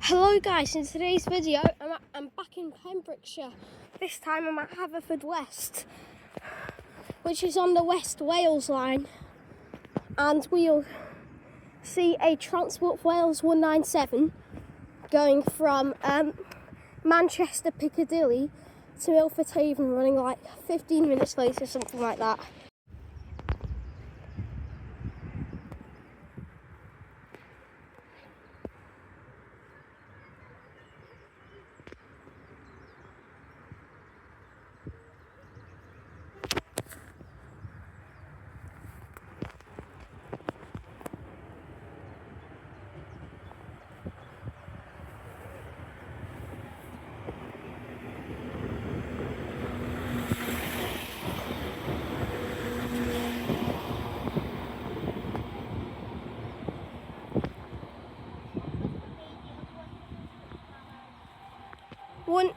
Hello guys, in today's video I'm back in Pembrokeshire. This time I'm at Haverfordwest, which is on the West Wales line, and we'll see a Transport for Wales 197 going from Manchester Piccadilly to Milford Haven, running like 15 minutes later, something like that. One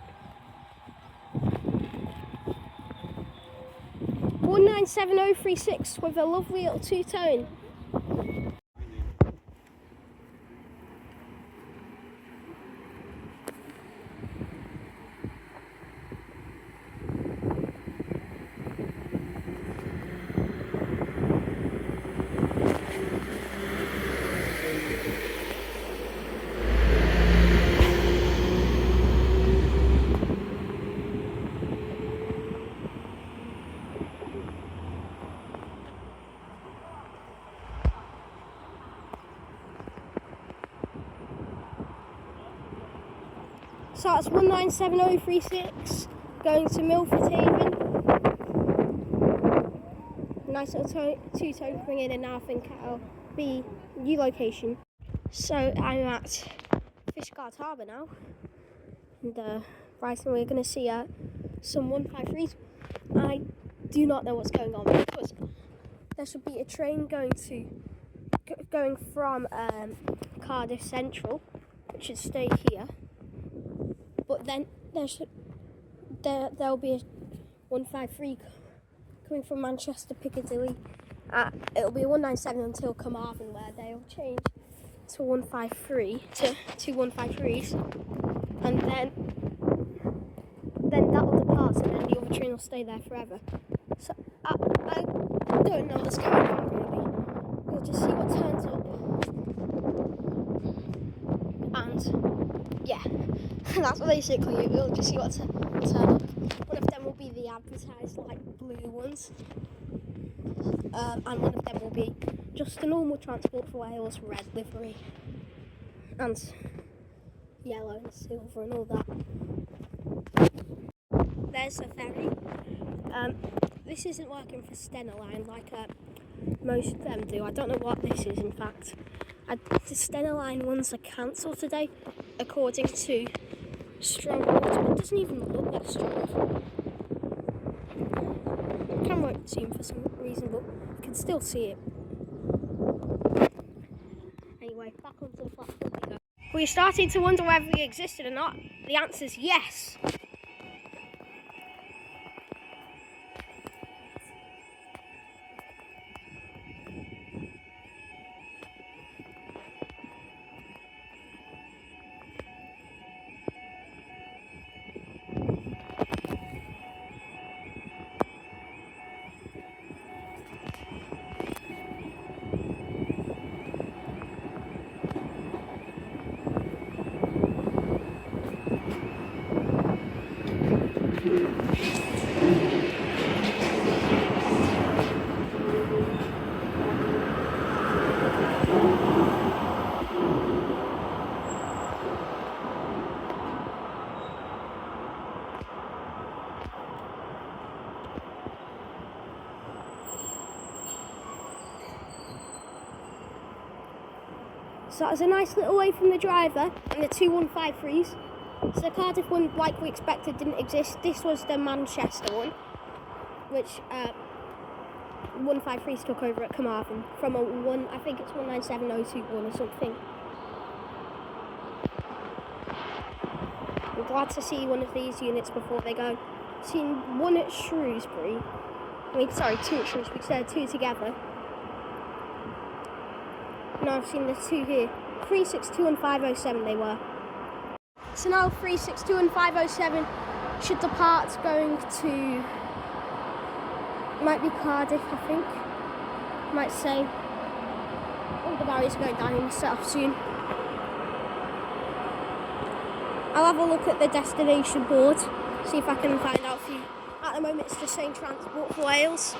197036 with a lovely little two-tone. So that's 197036 going to Milford Haven. Nice little two-tone bringing in, now I think I'll be new location. So I'm at Fishguard Harbour now, and right, and we're going to see some 153s. I do not know what's going on because there should be a train going from Cardiff Central, which should stay here. But then there'll be a 153 coming from Manchester Piccadilly. It'll be a 197 until Carmarthen, where they'll change to 153 to two 153s, and then that'll depart, and then the other train will stay there forever. So I don't know what's going on really. We'll just see what turns up, and yeah. That's basically it. We'll just see what's turn up. One of them will be the advertised like blue ones, and one of them will be just a normal Transport for Wales red livery, and yellow and silver and all that. There's a ferry. This isn't working for Stena Line like most of them do. I don't know what this is, in fact. The Stena Line ones are cancelled today, according to strong water. It doesn't even look that strong. The camera won't zoom for some reason, but you can still see it. Anyway, back onto the platform we go. We're starting to wonder whether we existed or not. The answer is yes. So that was a nice little way from the driver and the two 153s. So the Cardiff one, like we expected, didn't exist. This was the Manchester one, which 153s took over at Carmarthen from I think it's 197021 or something. I'm glad to see one of these units before they go. Seen one at Shrewsbury. Two at Shrewsbury, so they're two together. No, I've seen the two here. 362 and 507 they were. So now 362 and 507 should depart, going to, might be Cardiff, I think. Might say, all the barriers are going down and set off soon. I'll have a look at the destination board, see if I can find out for you. At the moment it's just saying Transport for Wales.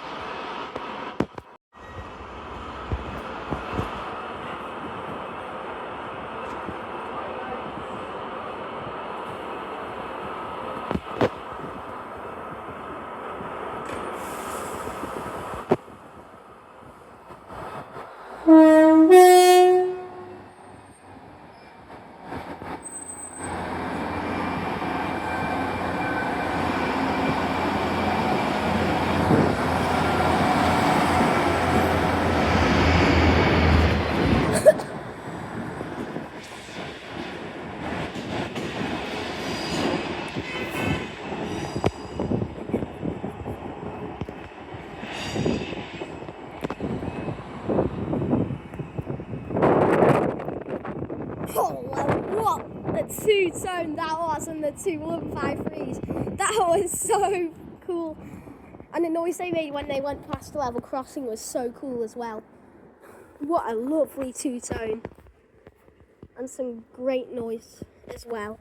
What a two-tone that was on the 2153s. That was so cool. And the noise they made when they went past the level crossing was so cool as well. What a lovely two-tone. And some great noise as well.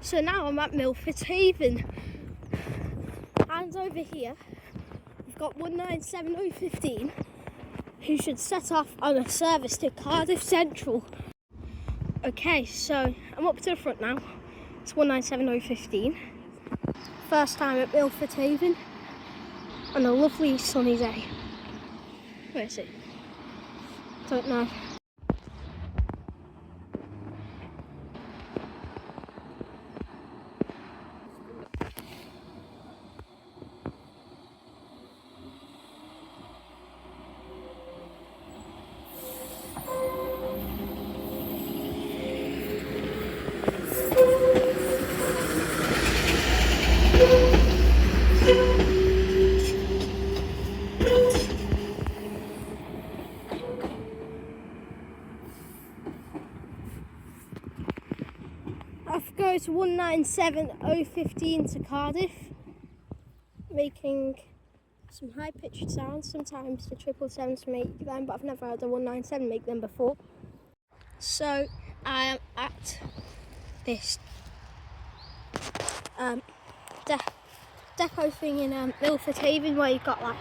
So now I'm at Milford Haven. And over here, we've got 197015, who should set off on a service to Cardiff Central. Okay, so I'm up to the front now. It's 197015. First time at Milford Haven on a lovely sunny day. Where is it? Don't know. Off goes 197015 to Cardiff, making some high-pitched sounds. Sometimes the 777s make them, but I've never had a 197 make them before. So I am at this depot thing in Milford Haven, where you've got like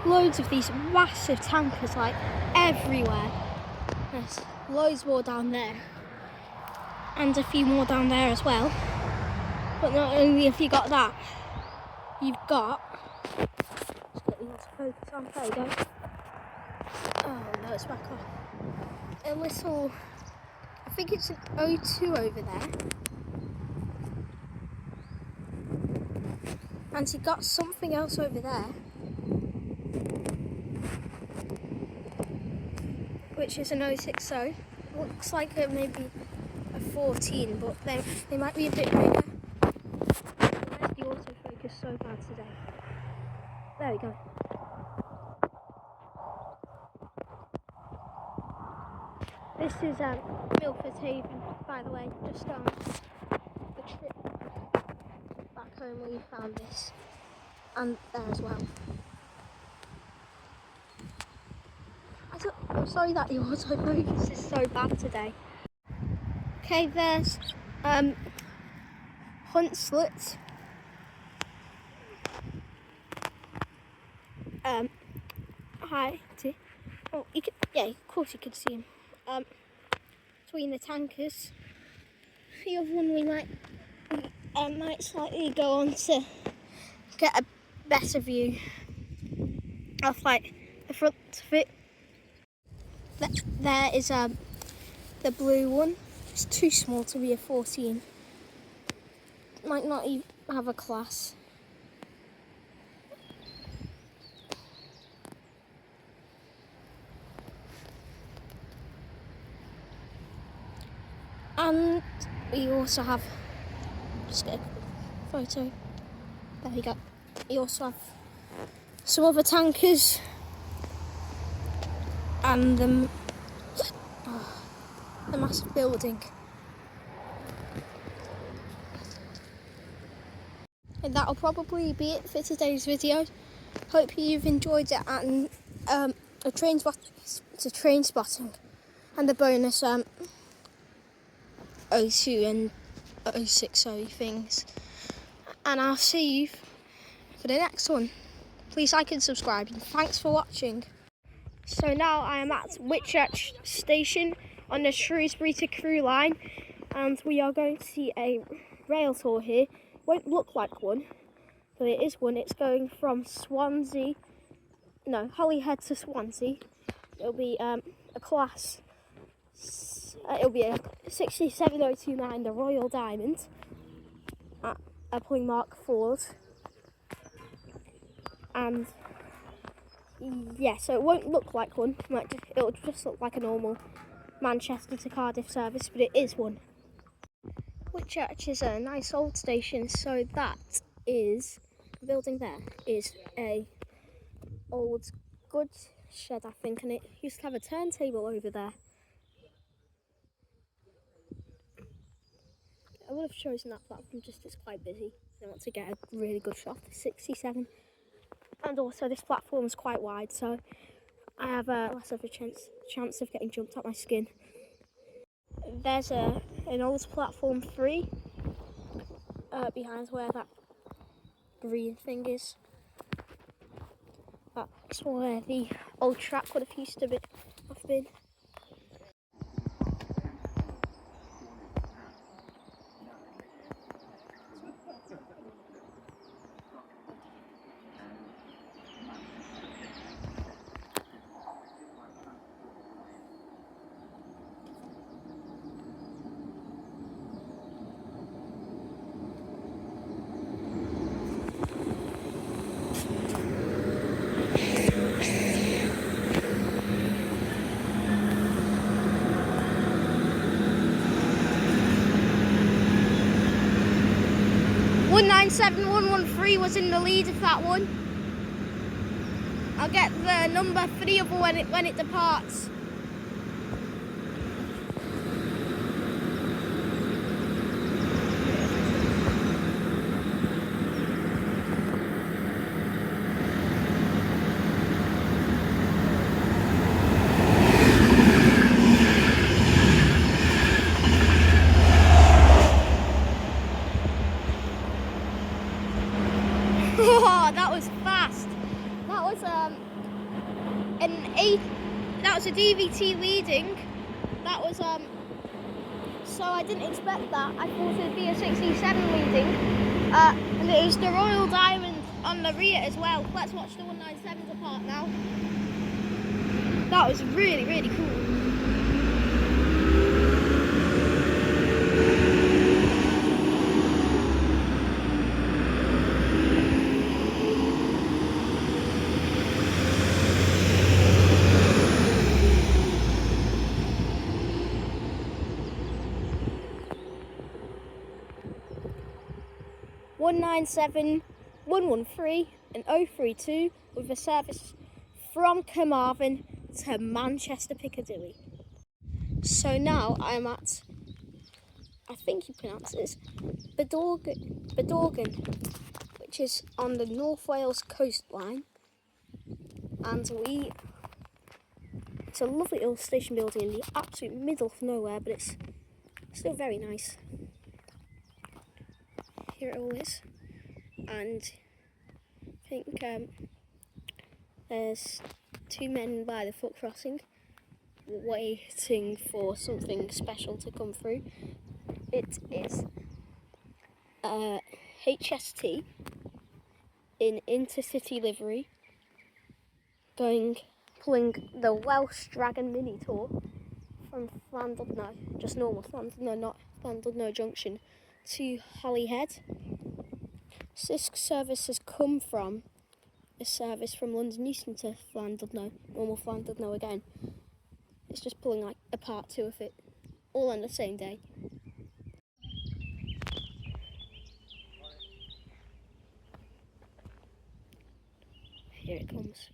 loads of these massive tankers like everywhere. There's loads more down there. And a few more down there as well. But not only have you got that, you've got, just get these to focus on, there you go. Oh no, it's back off. A little, I think it's an O2 over there. And you've got something else over there, which is an 060. Looks like maybe a 14, but they might be a bit bigger. Why is the autofocus so bad today? There we go. This is Milford Haven, by the way, just on the trip back home we found this, and there as well. I'm sorry that the autofocus is so bad today. Okay, there's Hunslet. Hi. Oh, you can, yeah, of course you could see him. Between the tankers. The other one we might slightly go on to get a better view of like the front of it. There is the blue one. It's too small to be a 14. Might not even have a class. And we also have, just get a photo. There we go. We also have some other tankers and the massive building. And that'll probably be it for today's video. Hope you've enjoyed it, and train spotting and the bonus 02 and 060 things. And I'll see you for the next one. Please like and subscribe, and thanks for watching. So now I am at Whitchurch station on the Shrewsbury to Crewe line, and we are going to see a rail tour here. Won't look like one, but it is one. It's going from Holyhead to Swansea. It'll be a class. It'll be a 67029, the Royal Diamond, at a pulling mark Ford. And yeah, so it won't look like one. It'll just look like a normal Manchester to Cardiff service, but it is one. Whitchurch is a nice old station, so that is, the building there is a old goods shed, I think, and it used to have a turntable over there. I would have chosen that platform, just it's quite busy. I want to get a really good shot of 67. And also this platform is quite wide, so I have less of a chance of getting jumped at my skin. There's an old platform 3 behind where that green thing is. That's where the old track would have used to have been. One 97113 was in the lead of that one. I'll get the number for the other when it departs. Oh, that was fast. That was that was a DVT leading. That was so I didn't expect that. I thought it'd be a 67 leading. And it was the Royal Diamond on the rear as well. Let's watch the 197 depart now. That was really, really cool. One 97113 and 032 with a service from Carmarthen to Manchester Piccadilly. So now I'm at, I think you pronounce it, Bodorgan, which is on the North Wales coastline, and it's a lovely old station building in the absolute middle of nowhere, but it's still very nice. Here it all is, and I think there's 2 men by the foot crossing waiting for something special to come through. It is HST in intercity livery pulling the Welsh Dragon mini tour from just normal Llandudno, not Llandudno Junction, to Holyhead. So this service has come from a service from London Euston to Llandudno, normal Llandudno again. It's just pulling like a part 2 of it, all on the same day. Here it comes.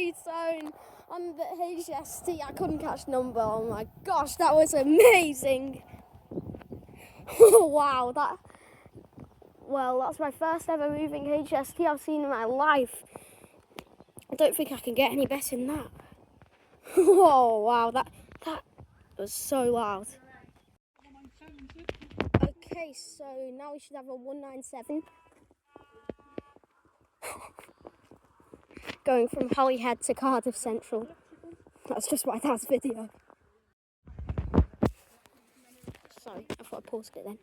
speed zone on the HST. I couldn't catch number. Oh my gosh, that was amazing. Wow, that's my first ever moving HST I've seen in my life. I don't think I can get any better than that. Oh wow, that was so loud. Okay, so now we should have a 197 going from Holyhead to Cardiff Central. That's just my dad's video. Sorry, I thought I paused it then.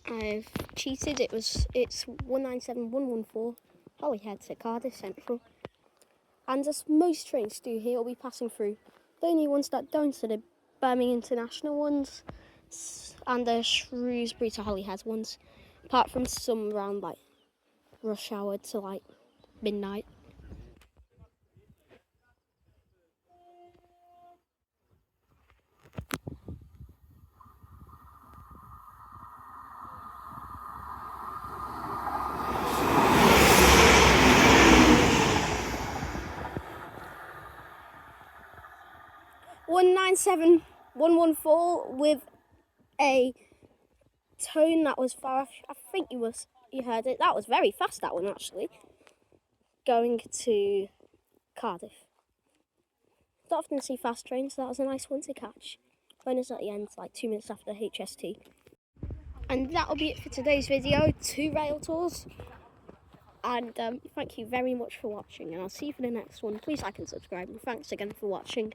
I've cheated. It's 197114 Holyhead to Cardiff Central. And as most trains do here, will be passing through. The only ones that don't are the Birmingham International ones and the Shrewsbury to Holyhead ones. Apart from some around like rush hour to like midnight. (197.114) with a tone that was far off. I think you heard it. That was very fast, that one actually. Going to Cardiff. Don't often see fast trains, so that was a nice one to catch. Bonus at the end, like 2 minutes after HST. And that'll be it for today's video. 2 Railtours. And thank you very much for watching, and I'll see you for the next one. Please like and subscribe, and thanks again for watching.